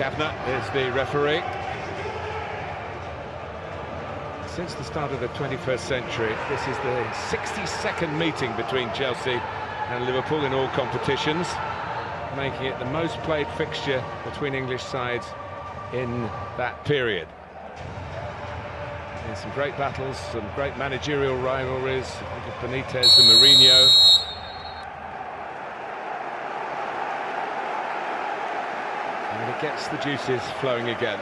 Kavanagh is the referee. Since the start of the 21st century, this is the 62nd meeting between Chelsea and Liverpool in all competitions, making it the most played fixture between English sides in that period. In some great battles, some great managerial rivalries, Benitez and Mourinho. And it gets the juices flowing again.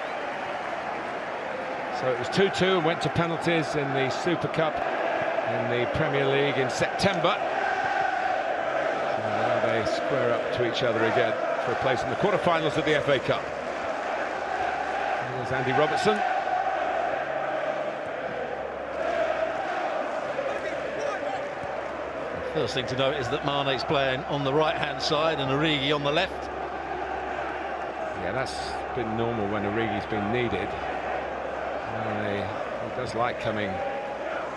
So it was 2-2 and went to penalties in the Super Cup in the Premier League in September. So now they square up to each other again for a place in the quarter-finals of the FA Cup. There's Andy Robertson. First thing to note is that Mane's playing on the right-hand side and Origi on the left. Yeah, that's been normal when Origi's been needed. He does like coming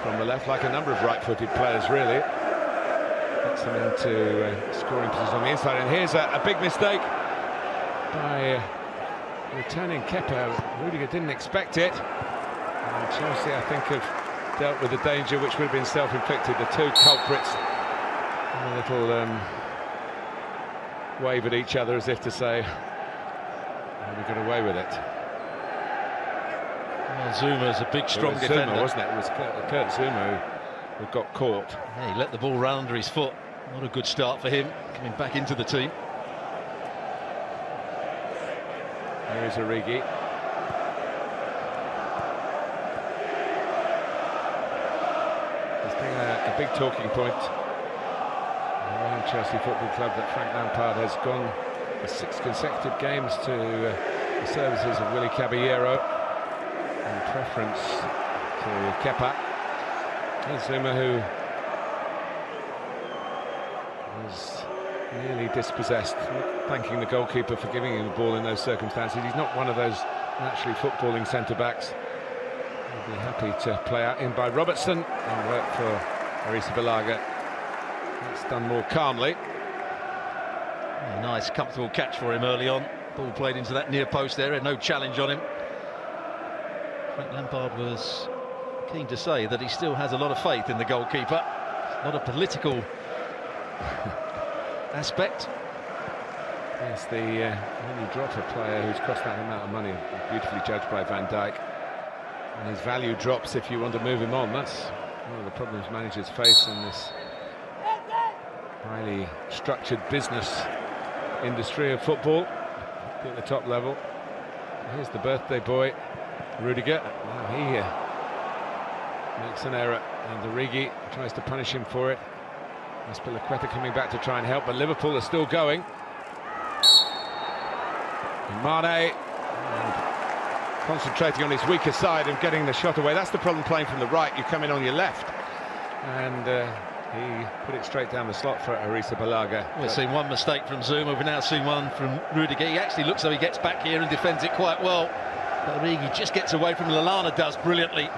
from the left, like a number of right-footed players, really. Gets them into scoring positions on the inside. And here's a big mistake by returning Kepa. Rudiger didn't expect it. And Chelsea, I think, have dealt with the danger, which would have been self-inflicted. The two culprits, a little wave at each other as if to say, oh, we got away with it. Well, Zuma's a big, strong defender. Zuma, wasn't it? It was Kurt Zuma who got caught. Yeah, he let the ball run under his foot. Not a good start for him, coming back into the team. Here is Origi. There's been a big talking point around Chelsea Football Club that Frank Lampard has gone for 6 consecutive games to the services of Willy Caballero in preference to Kepa. Here's Zuma, who was nearly dispossessed, thanking the goalkeeper for giving him the ball in those circumstances. He's not one of those naturally footballing centre-backs. He'll be happy to play out in by Robertson and work for Arrizabalaga. It's done more calmly. A nice, comfortable catch for him early on. Ball played into that near post area, no challenge on him. Frank Lampard was keen to say that he still has a lot of faith in the goalkeeper. It's not a political aspect. Yes, the only drop a player who's cost that amount of money, beautifully judged by Van Dijk. And his value drops if you want to move him on. That's one of the problems managers face in this highly structured business industry of football at the top level. Here's the birthday boy, Rudiger. Now he makes an error, and Origi tries to punish him for it. Azpilicueta coming back to try and help, but Liverpool are still going. And Mane concentrating on his weaker side and getting the shot away. That's the problem playing from the right. You come in on your left, and he put it straight down the slot for Arrizabalaga. We've seen one mistake from Zuma. We've now seen one from Rudiger. He actually looks like he gets back here and defends it quite well. But Origi just gets away from Lallana, does brilliantly,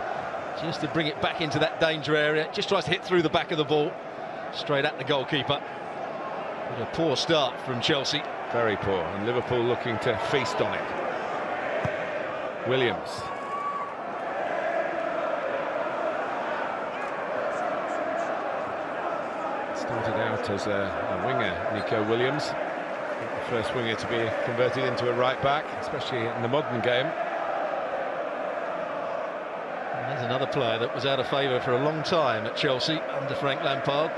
just to bring it back into that danger area. Just tries to hit through the back of the ball, straight at the goalkeeper. But a poor start from Chelsea. Very poor, and Liverpool looking to feast on it. Williams. Started out as a winger, Nico Williams. The first winger to be converted into a right-back, especially in the modern game. And there's another player that was out of favour for a long time at Chelsea under Frank Lampard,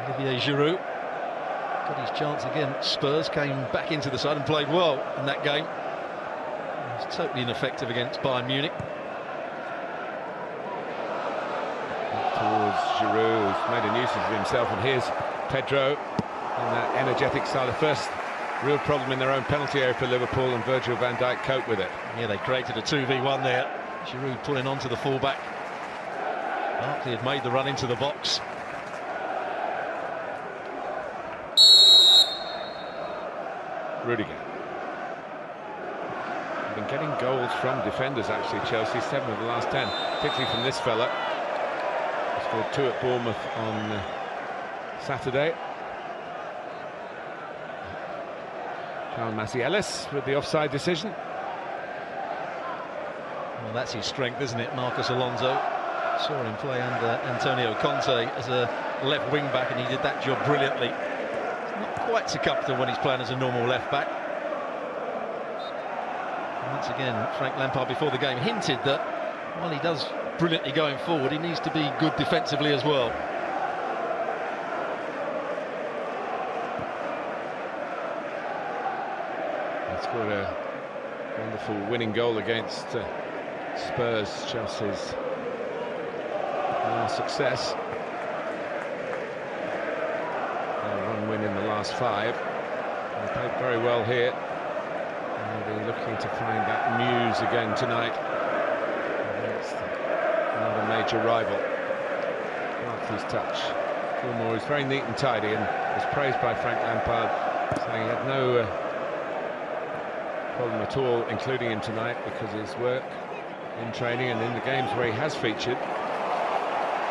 Olivier Giroud. Got his chance again. Spurs came back into the side and played well in that game. He was totally ineffective against Bayern Munich. Towards Giroud, who's made a nuisance of himself, and here's Pedro in that energetic style. The first real problem in their own penalty area for Liverpool, and Virgil van Dijk coped with it. Yeah, they created a 2v1 there. Giroud pulling onto the fullback. Barkley had made the run into the box. Rudiger. They've been getting goals from defenders, actually, Chelsea, 7 of the last 10, particularly from this fella. He scored 2 at Bournemouth on Saturday. Carl Ellis with the offside decision. Well, that's his strength, isn't it? Marcos Alonso. Saw him play under Antonio Conte as a left wing back, and he did that job brilliantly. It's not quite so comfortable when he's playing as a normal left back. And once again, Frank Lampard before the game hinted that while he does brilliantly going forward, he needs to be good defensively as well. He scored a wonderful winning goal against Spurs, Chelsea's success. One win in the last 5. They played very well here. They'll be looking to find that muse again tonight against another major rival. Barkley's touch. Gilmour is very neat and tidy, and was praised by Frank Lampard, saying he had no problem at all including him tonight because of his work in training and in the games where he has featured.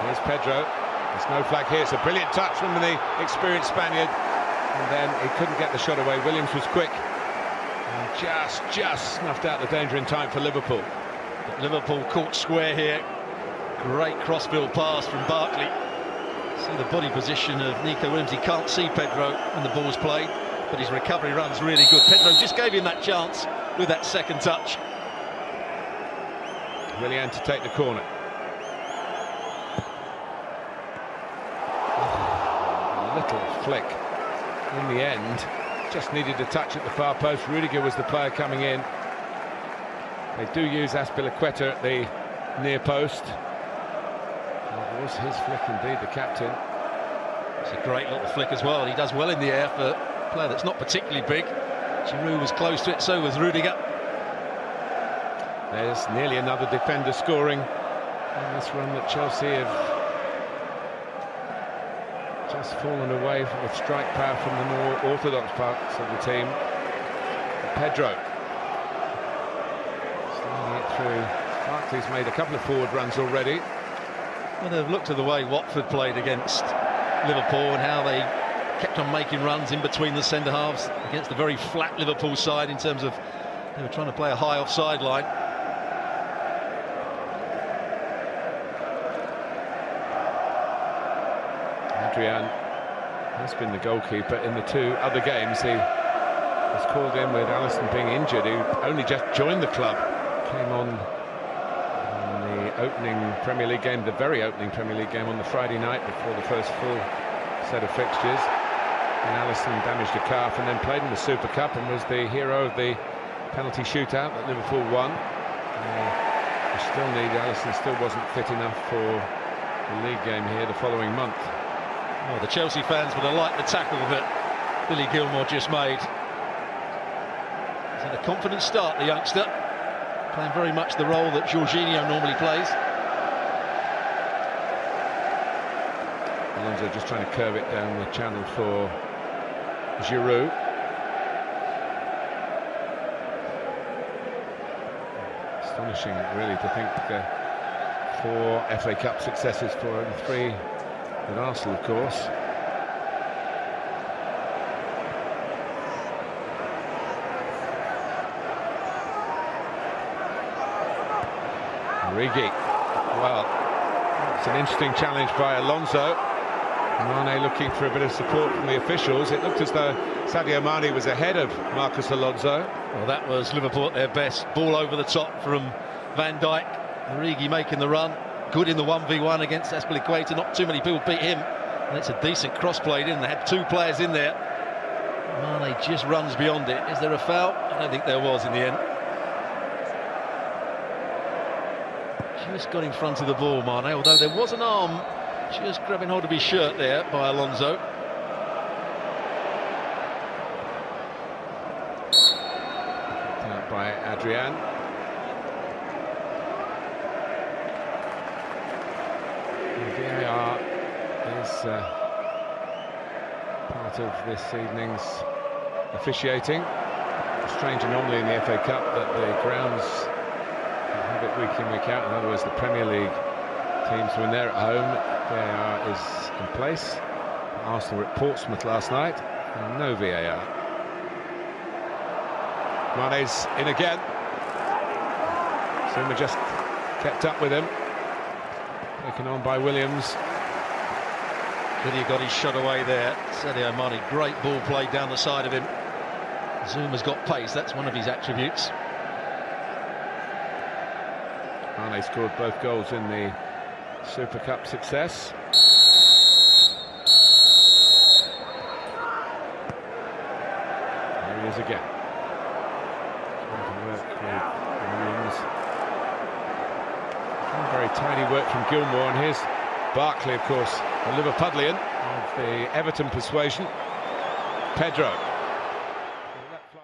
Here's Pedro. There's no flag here. It's a brilliant touch from the experienced Spaniard, and then he couldn't get the shot away. Williams was quick and just snuffed out the danger in time for Liverpool. But Liverpool caught square here. Great crossfield pass from Barkley. See the body position of Nico Williams. He can't see Pedro when the ball's played, but his recovery run's really good. Pedro just gave him that chance with that second touch. Willian to take the corner. A little flick in the end. Just needed a touch at the far post. Rudiger was the player coming in. They do use Azpilicueta at the near post. It was his flick indeed, the captain. It's a great little flick as well. He does well in the air for a player that's not particularly big. Giroud was close to it, so was Rudiger. There's nearly another defender scoring in this run that Chelsea have just fallen away with strike power from the more orthodox parts of the team. Pedro sliding it through. Barkley's made a couple of forward runs already. Well, they've looked at the way Watford played against Liverpool and how they kept on making runs in between the centre halves against the very flat Liverpool side in terms of they were trying to play a high offside line. Adrian has been the goalkeeper in the 2 other games. He was called in with Alisson being injured. He only just joined the club. Came on in the opening Premier League game, the very opening Premier League game on the Friday night before the first full set of fixtures. And Alisson damaged a calf and then played in the Super Cup and was the hero of the penalty shootout that Liverpool won. Alisson still wasn't fit enough for the league game here the following month. Well, the Chelsea fans would have liked the tackle that Billy Gilmour just made. He's had a confident start, the youngster, playing very much the role that Jorginho normally plays. Alonso just trying to curve it down the channel for Giroud. Astonishing, really, to think 4 FA Cup successes for him, 3 with Arsenal, of course. Origi. Well, it's an interesting challenge by Alonso. Mane looking for a bit of support from the officials. It looked as though Sadio Mane was ahead of Marcos Alonso. Well, that was Liverpool at their best. Ball over the top from Van Dijk. Origi making the run. Good in the 1v1 against Azpilicueta. Not too many people beat him. And it's a decent cross played in. They had 2 players in there. Mane just runs beyond it. Is there a foul? I don't think there was in the end. Just got in front of the ball, Mane, although there was an arm just grabbing hold of his shirt there by Alonso. Picked out by Adrian. The VAR is part of this evening's officiating. A strange anomaly in the FA Cup that the grounds have it week in, week out. In other words, the Premier League teams, when they're at home, VAR is in place. Arsenal were at Portsmouth last night, and no VAR. Mane's in again. Zuma just kept up with him. Taken on by Williams. Lydia got his shot away there. Sadio Mane, great ball played down the side of him. Zuma's got pace, that's one of his attributes. Mane scored both goals in the Super Cup success. There he is again. Trying to work with Williams. Very tidy work from Gilmour, and here's Barkley, of course, a Liverpudlian of the Everton persuasion. Pedro.